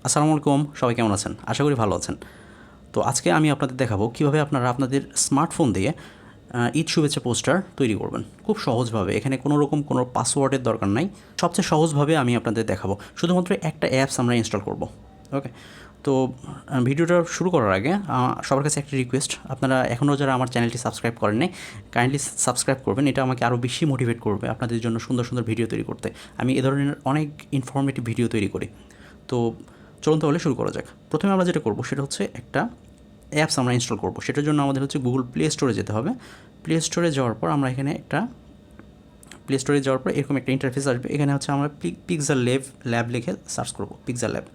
আসসালামু আলাইকুম, সবাই কেমন আছেন? আশা করি ভালো আছেন। তো আজকে আমি আপনাদের দেখাবো কীভাবে আপনারা আপনাদের স্মার্টফোন দিয়ে ঈদ শুভেচ্ছা পোস্টার তৈরি করবেন খুব সহজভাবে। এখানে কোনো রকম কোনো পাসওয়ার্ডের দরকার নাই। সবচেয়ে সহজভাবে আমি আপনাদের দেখাবো। শুধুমাত্র একটা অ্যাপস আমরা ইনস্টল করব। ওকে, তো ভিডিওটা শুরু করার আগে সবার কাছে একটা রিকোয়েস্ট, আপনারা এখনও যারা আমার চ্যানেলটি সাবস্ক্রাইব করেননি কাইন্ডলি সাবস্ক্রাইব করবেন। এটা আমাকে আরও বেশি মোটিভেট করবে আপনাদের জন্য সুন্দর সুন্দর ভিডিও তৈরি করতে। আমি এ ধরনের অনেক ইনফরমেটিভ ভিডিও তৈরি করি। তো চলুন তাহলে শুরু করা যাক। প্রথমে আমরা যেটা করব সেটা হচ্ছে একটা অ্যাপস আমরা ইনস্টল করব। সেটার জন্য আমাদের হচ্ছে গুগল প্লে স্টোরে যেতে হবে। প্লে স্টোরে যাওয়ার পর আমরা এখানে এরকম একটা ইন্টারফেস আসবে। এখানে হচ্ছে আমরা পিক্সেল ল্যাব লিখে সার্চ করব। Pixel lab,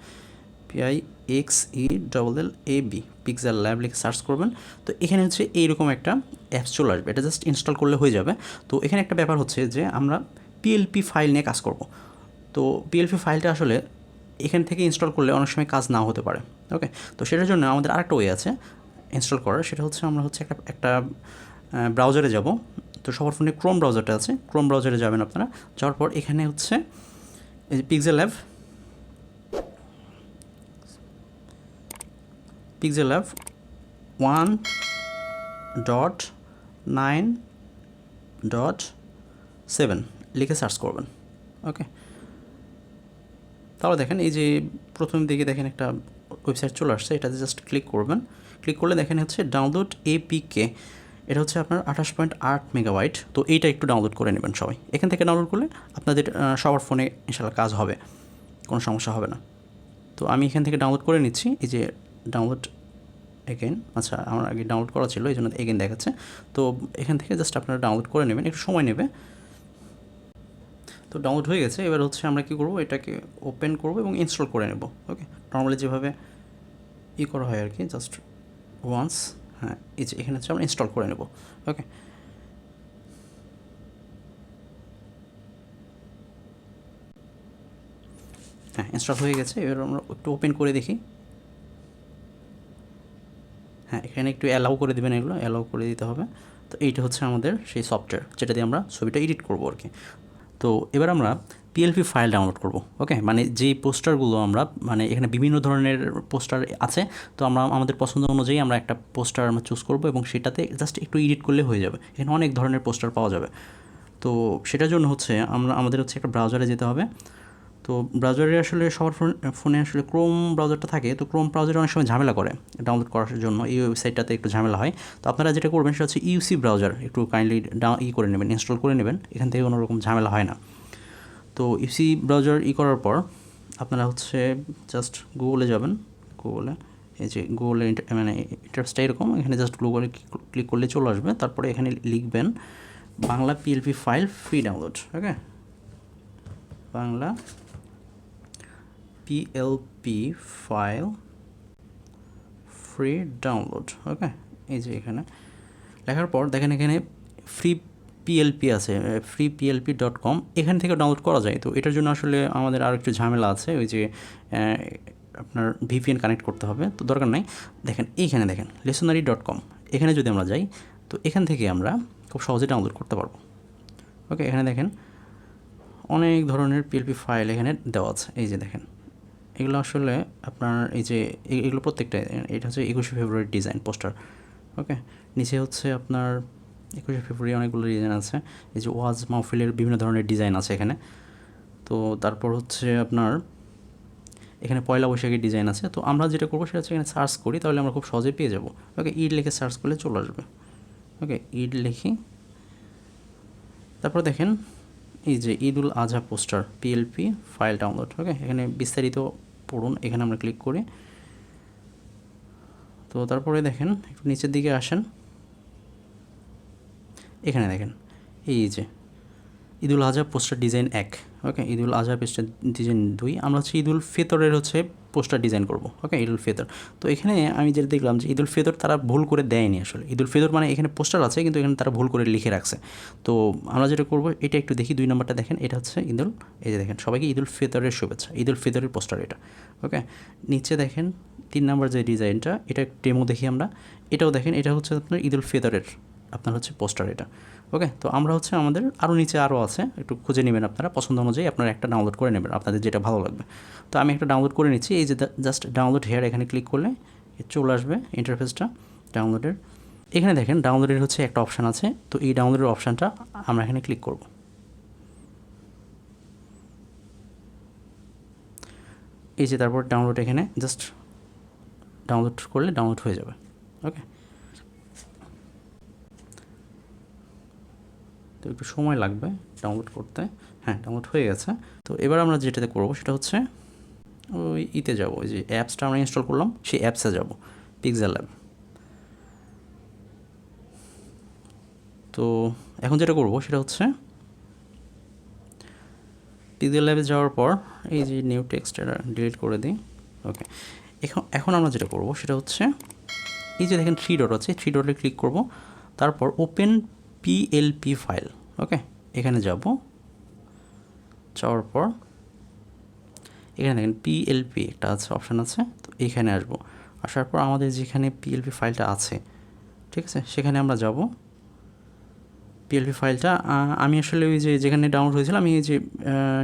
PIXELLAB, pixel lab লিখে সার্চ করবেন। তো এখানে হচ্ছে এইরকম একটা অ্যাপস চলে আসবে। এটা জাস্ট ইনস্টল করলে হয়ে যাবে। তো এখানে একটা ব্যাপার হচ্ছে যে আমরা PLP ফাইল নিয়ে কাজ করব। তো PLP ফাইলটা আসলে এখান থেকে ইনস্টল করলে অনেক সময় কাজ নাও হতে পারে। ওকে, তো সেটার জন্য আমাদের আরেকটা ওয়ে আছে ইনস্টল করার। সেটা হচ্ছে আমরা হচ্ছে একটা ব্রাউজারে যাব। তো সবার ফোনে ক্রোম ব্রাউজারটা আছে, ক্রোম ব্রাউজারে যাবেন আপনারা। যাওয়ার পর এখানে হচ্ছে এই যে পিক্সেল ল্যাব 1.9.7 লিখে সার্চ করবেন। ওকে, তাহলে দেখেন এই যে প্রথম দিকে দেখেন একটা ওয়েবসাইট চলে আসছে। এটাতে জাস্ট ক্লিক করবেন। ক্লিক করলে দেখেন হচ্ছে ডাউনলোড APK। এটা হচ্ছে আপনার 28.8 মেগাবাইট। তো এইটা একটু ডাউনলোড করে নেবেন সবাই। এখান থেকে ডাউনলোড করলে আপনাদের সবার ফোনে ইনশাআল্লাহ কাজ হবে, কোনো সমস্যা হবে না। তো আমি এখান থেকে ডাউনলোড করে নিচ্ছি। এই যে ডাউনলোড এগেন, আচ্ছা আমার আগে ডাউনলোড করা ছিল এই জন্য এগেন দেখাচ্ছে। তো এখান থেকে জাস্ট আপনারা ডাউনলোড করে নেবেন, একটু সময় নেবে। তো ডাউনলোড হয়ে গেছে। এবার হচ্ছে আমরা কী করবো, এটাকে ওপেন করব এবং ইনস্টল করে নেব। ওকে, নর্মালি যেভাবে করা হয় আর কি, জাস্ট ওয়ান্স। হ্যাঁ, এই যে এখানে হচ্ছে আমরা ইনস্টল করে নেব। ওকে, হ্যাঁ ইনস্টল হয়ে গেছে। এবার আমরা একটু ওপেন করে দেখি। হ্যাঁ, এখানে একটু অ্যালাউ করে দেবেন, এগুলো অ্যালাউ করে দিতে হবে। তো এইটা হচ্ছে আমাদের সেই সফটওয়্যার যেটা দিয়ে আমরা ছবিটা এডিট করবো আর কি। তো এবার আমরা PLP ফাইল ডাউনলোড করব। ওকে, মানে যেই পোস্টারগুলো আমরা এখানে বিভিন্ন ধরনের পোস্টার আছে। তো আমরা আমাদের পছন্দ অনুযায়ী আমরা একটা পোস্টার আমরা চুজ করব এবং সেটাতে জাস্ট একটু এডিট করলে হয়ে যাবে। এখানে অনেক ধরনের পোস্টার পাওয়া যাবে। তো সেটার জন্য হচ্ছে আমাদের হচ্ছে একটা ব্রাউজারে যেতে হবে। তো ব্রাউজারে আসলে সবার ফোনে আসলে ক্রোম ব্রাউজারটা থাকে। তো ক্রোম ব্রাউজারে অনেক সময় ঝামেলা করে ডাউনলোড করার জন্য। এই ওয়েবসাইটটাতে একটু ঝামেলা হয়। তো আপনারা যেটা করবেন সেটা হচ্ছে UC ব্রাউজার একটু কাইন্ডলি করে নেবেন, ইনস্টল করে নেবেন। এখান থেকে কোনো রকম ঝামেলা হয় না। তো ইউসি ব্রাউজার করার পর আপনারা হচ্ছে জাস্ট গুগলে যাবেন। গুগলে এই যে গুগলের ইন্টারফেসটা এরকম। এখানে জাস্ট গুগলে ক্লিক করলে চলে আসবে। তারপরে এখানে লিখবেন Bangla PLP file free download. Okay, Bangla PLP file free download. Okay, এই যে এখানে লেখার পর দেখেন এখানে ফ্রি PLP আছে, freeplp.com। এখান থেকে ডাউনলোড করা যায়। তো এটার জন্য আসলে আমাদের আরও একটু ঝামেলা আছে, ওই যে আপনার VPN কানেক্ট করতে হবে। তো দরকার নাই। দেখেন এইখানে দেখেন lesonary.com, এখানে যদি আমরা যাই তো এখান থেকে আমরা খুব সহজে ডাউনলোড করতে পারবো। ওকে, এখানে দেখেন অনেক ধরনের PLP ফাইল এখানে দেওয়া আছে। এই যে দেখেন এগুলো আসলে আপনার এই যে এগুলো প্রত্যেকটা, এটা হচ্ছে 21শে ফেব্রুয়ারি ডিজাইন পোস্টার। ওকে, নিচে হচ্ছে আপনার 21শে ফেব্রুয়ারি অনেকগুলো ডিজাইন আছে। এই যে ওয়াজ মাহফিলের বিভিন্ন ধরনের ডিজাইন আছে এখানে। তো তারপর হচ্ছে আপনার এখানে পয়লা বৈশাখের ডিজাইন আছে। তো আমরা যেটা করবো সেটা হচ্ছে এখানে সার্চ করি, তাহলে আমরা খুব সহজে পেয়ে যাবো। ওকে, ঈদ লিখে সার্চ করলে চলে আসবে। ওকে, ঈদ লিখি। তারপর দেখেন এই যে Eidul Adha poster PLP file download. Okay, এখানে বিস্তারিত পড়ুন। এখানে আমরা ক্লিক করি। তো তারপরে দেখেন একটু নিচের দিকে আসেন। এখানে দেখেন এই যে ঈদুল আজহা পোস্টার ডিজাইন 1। ওকে, ঈদুল আজহা পোস্টার ডিজাইন 2। আমরা হচ্ছে ঈদুল ফিতরের হচ্ছে পোস্টার ডিজাইন করব। ওকে, ঈদুল ফিতর। তো এখানে আমি যেটা দেখলাম যে ঈদুল ফিতর তারা ভুল করে দেয়নি আসলে। ঈদুল ফিতর মানে এখানে পোস্টার আছে কিন্তু এখানে তারা ভুল করে লিখে রাখছে। তো আমরা যেটা করব এটা একটু দেখি। 2 নম্বরটা দেখেন, এটা হচ্ছে এই যে দেখেন সবাইকে ঈদুল ফিতরের শুভেচ্ছা, ঈদুল ফিতরের পোস্টার এটা। ওকে, নিচে দেখেন 3 নম্বর যে ডিজাইনটা, এটা ডেমো দেখি আমরা। এটাও দেখেন, এটা হচ্ছে আপনার ঈদুল ফিতরের আপনার হচ্ছে পোস্টার এটা। ওকে, তো আমরা হচ্ছে আমাদের আরও নিচে আরও আছে, একটু খুঁজে নেবেন আপনারা, পছন্দ অনুযায়ী আপনারা একটা ডাউনলোড করে নেবেন আপনাদের যেটা ভালো লাগবে। তো আমি একটা ডাউনলোড করে নিচ্ছি, এই যে জাস্ট ডাউনলোড হেয়ার এখানে ক্লিক করলে চলে আসবে ইন্টারফেসটা ডাউনলোডের। এখানে দেখেন ডাউনলোডের হচ্ছে একটা অপশান আছে, তো এই ডাউনলোডের অপশানটা আমরা এখানে ক্লিক করব। এই যে তারপর ডাউনলোড এখানে জাস্ট ডাউনলোড করলে ডাউনলোড হয়ে যাবে। ওকে, তো একটু সময় লাগবে ডাউনলোড করতে। হ্যাঁ, ডাউনলোড হয়ে গেছে। তো এবার আমরা যেটাতে করবো সেটা হচ্ছে ওই ইতে যাবো, ওই যে অ্যাপসটা আমরা ইনস্টল করলাম সেই অ্যাপসে যাব, পিক্সেল ল্যাব। তো এখন যেটা করবো সেটা হচ্ছে পিক্সেল ল্যাবে যাওয়ার পর এই যে নিউ টেক্সট এটা ডিলিট করে দিই। ওকে, এখন আমরা যেটা করবো সেটা হচ্ছে এই যে দেখেন 3 ডট আছে, 3 ডটে ক্লিক করব, তারপর ওপেন পিএলপি ফাইল। ওকে, এখানে যাব, যাওয়ার পর এখানে দেখেন পিএলপি একটা আছে, অপশান আছে, তো এইখানে আসবো। আসার পর আমাদের যেখানে পিএলপি ফাইলটা আছে, ঠিক আছে, সেখানে আমরা যাব। পিএলপি ফাইলটা আমি আসলে ওই যে যেখানে ডাউনলোড হয়েছিল আমি এই যে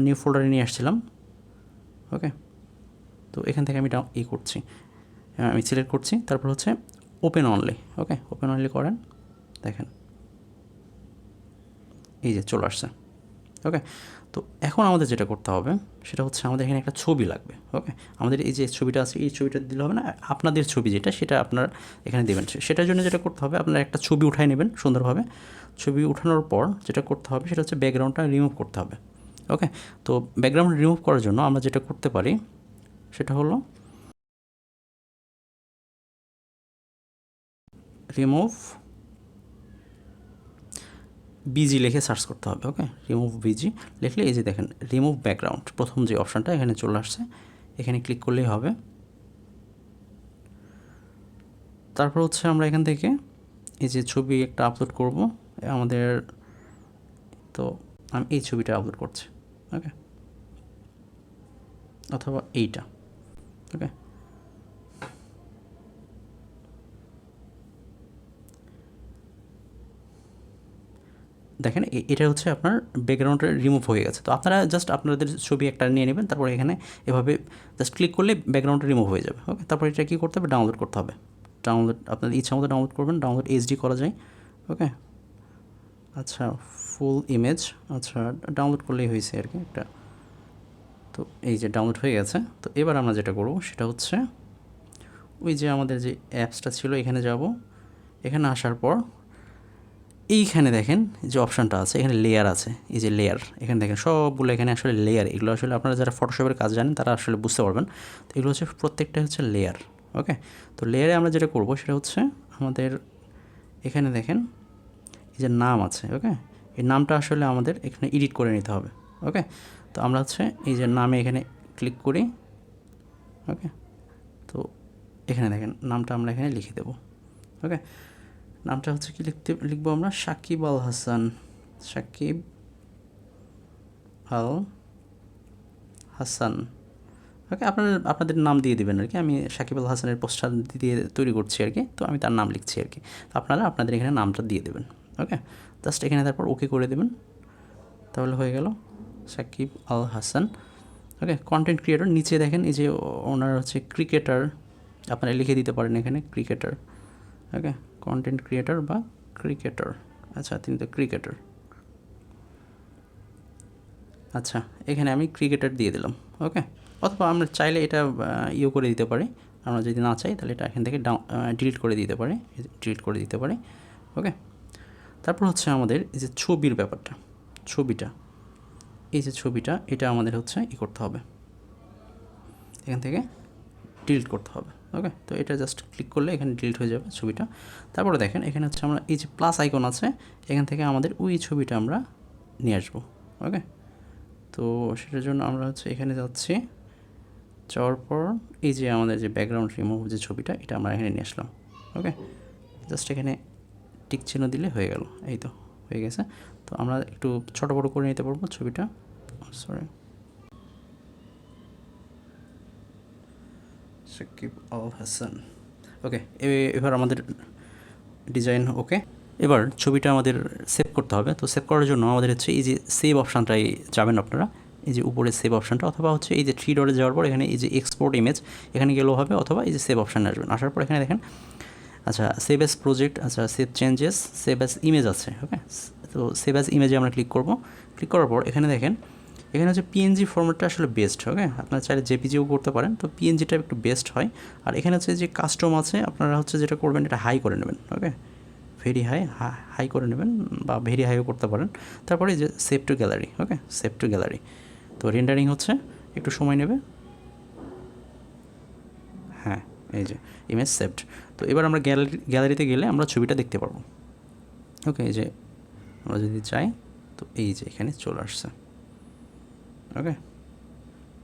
নিউ ফোল্ডারে নিয়ে আসছিলাম। ওকে, তো এখান থেকে আমি করছি, আমি সিলেক্ট করছি, তারপর হচ্ছে ওপেন অনলি। ওকে, ওপেন অনলি করেন, দেখেন এই যে চলে আসছে। ওকে, তো এখন আমাদের যেটা করতে হবে সেটা হচ্ছে আমাদের এখানে একটা ছবি লাগবে। ওকে, আমাদের এই যে ছবিটা আছে এই ছবিটা দিলে হবে না, আপনাদের ছবি যেটা সেটা আপনার এখানে দেবেন। সেটার জন্য যেটা করতে হবে আপনারা একটা ছবি উঠাই নেবেন সুন্দরভাবে। ছবি উঠানোর পর যেটা করতে হবে সেটা হচ্ছে ব্যাকগ্রাউন্ডটা রিমুভ করতে হবে। ওকে, তো ব্যাকগ্রাউন্ড রিমুভ করার জন্য আমরা যেটা করতে পারি সেটা হলো রিমুভ বিজি লিখে সার্চ করতে হবে। ওকে, রিমুভ বিজি লিখলে এই যে দেখেন রিমুভ ব্যাকগ্রাউন্ড প্রথম যে অপশানটা এখানে চলে আসছে, এখানে ক্লিক করলেই হবে। তারপর হচ্ছে আমরা এখান থেকে এই যে ছবি একটা আপলোড করব আমাদের, তো আমি এই ছবিটা আপলোড করছি। ওকে, অথবা এইটা। ওকে, দেখেন এটা হচ্ছে আপনার ব্যাকগ্রাউন্ডটা রিমুভ হয়ে গেছে। তো আপনারা জাস্ট আপনাদের ছবি একটা নিয়ে নেবেন, তারপর এখানে এভাবে জাস্ট ক্লিক করলে ব্যাকগ্রাউন্ডটা রিমুভ হয়ে যাবে। ওকে, তারপর এটা কী করতে হবে, ডাউনলোড করতে হবে। ডাউনলোড আপনাদের ইচ্ছা মতো ডাউনলোড করবেন, ডাউনলোড এইচডি করা যায়। ওকে, আচ্ছা, ফুল ইমেজ, আচ্ছা ডাউনলোড করলেই হয়েছে আর কি একটা। তো এই যে ডাউনলোড হয়ে গেছে। তো এবার আমরা যেটা করব সেটা হচ্ছে ওই যে আমাদের যে অ্যাপসটা ছিল এখানে যাব। এখানে আসার পর এইখানে দেখেন যে অপশানটা আছে, এখানে লেয়ার আছে, এই যে লেয়ার, এখানে দেখেন সবগুলো এখানে আসলে লেয়ার। এগুলো আসলে আপনারা যারা ফটোশপের কাজ জানেন তারা আসলে বুঝতে পারবেন। তো এগুলো হচ্ছে প্রত্যেকটা হচ্ছে লেয়ার। ওকে, তো লেয়ারে আমরা যেটা করব সেটা হচ্ছে আমাদের এখানে দেখেন এই যে নাম আছে। ওকে, এই নামটা আসলে আমাদের এখানে এডিট করে নিতে হবে। ওকে, তো আমরা হচ্ছে এই যে নামে এখানে ক্লিক করি। ওকে, তো এখানে দেখেন নামটা আমরা এখানে লিখে দেব। ওকে, নামটা হচ্ছে কি লিখবো আমরা, সাকিব আল হাসান, সাকিব আল হাসান। ওকে, আপনাদের নাম দিয়ে দেবেন আর কি। আমি সাকিব আল হাসানের পোস্টার দিয়ে তৈরি করছি আর কি, তো আমি তার নাম লিখছি আর কি। তো আপনারা আপনাদের এখানে নামটা দিয়ে দেবেন। ওকে, জাস্ট এখানে তারপর ওকে করে দেবেন, তাহলে হয়ে গেল সাকিব আল হাসান। ওকে, কন্টেন্ট ক্রিয়েটর, নিচে দেখেন এই যে ওনার হচ্ছে ক্রিকেটার, আপনারা লিখে দিতে পারেন এখানে ক্রিকেটার। ওকে, কন্টেন্ট ক্রিয়েটর বা ক্রিকেটার, আচ্ছা তিনি তো ক্রিকেটার। আচ্ছা, এখানে আমি ক্রিকেটার দিয়ে দিলাম। ওকে, অথবা আমরা চাইলে এটা করে দিতে পারি, আমরা যদি না চাই তাহলে এটা এখান থেকে ডিলিট করে দিতে পারি, ডিলিট করে দিতে পারি। ওকে, তারপর হচ্ছে আমাদের এই যে ছবির ব্যাপারটা, ছবিটা, এই যে ছবিটা এটা আমাদের হচ্ছে করতে হবে, এখান থেকে ডিলিট করতে হবে। ওকে, তো এটা জাস্ট ক্লিক করলে এখানে ডিলিট হয়ে যাবে ছবিটা। তারপরে দেখেন এখানে হচ্ছে আমরা এই যে প্লাস আইকন আছে, এখান থেকে আমাদের ওই ছবিটা আমরা নিয়ে আসবো। ওকে, তো সেটার জন্য আমরা হচ্ছে এখানে যাচ্ছি, যাওয়ার পর এই যে আমাদের যে ব্যাকগ্রাউন্ড রিমুভ যে ছবিটা এটা আমরা এখানে নিয়ে আসলাম। ওকে, জাস্ট এখানে টিক চিহ্ন দিলে হয়ে গেল, এই তো হয়ে গেছে। তো আমরা একটু ছোটো বড়ো করে নিতে পারবো ছবিটা, সরি, সাকিব আল হাসান। ওকে, এবার আমাদের ডিজাইন ওকে। এবার ছবিটা আমাদের সেভ করতে হবে। তো সেভ করার জন্য আমাদের হচ্ছে এই যে সেভ অপশানটাই যাবেন আপনারা, এই যে উপরে সেভ অপশানটা, অথবা হচ্ছে এই যে 3 ডটে যাওয়ার পর এখানে এই যে এক্সপোর্ট ইমেজ এখানে গেলেও হবে, অথবা এই যে সেভ অপশানে আসবেন। আসার পর এখানে দেখেন আচ্ছা সেভ অ্যাজ প্রজেক্ট, আচ্ছা save changes, save as image আছে। ওকে, তো সেভ অ্যাজ ইমেজে আমরা ক্লিক করব। ক্লিক করার পর এখানে দেখেন এখানে হচ্ছে পিএনজি ফরম্যাটটা আসলে বেস্ট। ওকে, আপনারা চাইলে জেপিজিও করতে পারেন, তো পিএনজিটা একটু বেস্ট হয়। আর এখানে হচ্ছে যে কাস্টম আছে, আপনারা হচ্ছে যেটা করবেন এটা হাই করে নেবেন। ওকে, ভেরি হাই করে নেবেন, বা ভেরি হাইও করতে পারেন। তারপরে যে সেভ টু গ্যালারি। ওকে, সেভ টু গ্যালারি। তো রেন্ডারিং হচ্ছে, একটু সময় নেবে। হ্যাঁ, এই যে ইমেজ সেভড। তো এবার আমরা গ্যালারিতে গেলে আমরা ছবিটা দেখতে পারবো। ওকে, এই যে আমরা যদি চাই তো এই যে এখানে চলে আসছে। ওকে,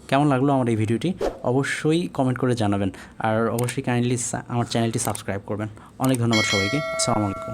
কেমন লাগলো আমার এই ভিডিওটি অবশ্যই কমেন্ট করে জানাবেন, আর অবশ্যই কাইন্ডলি আমার চ্যানেলটি সাবস্ক্রাইব করবেন। অনেক ধন্যবাদ সবাইকে। আসসালামু আলাইকুম।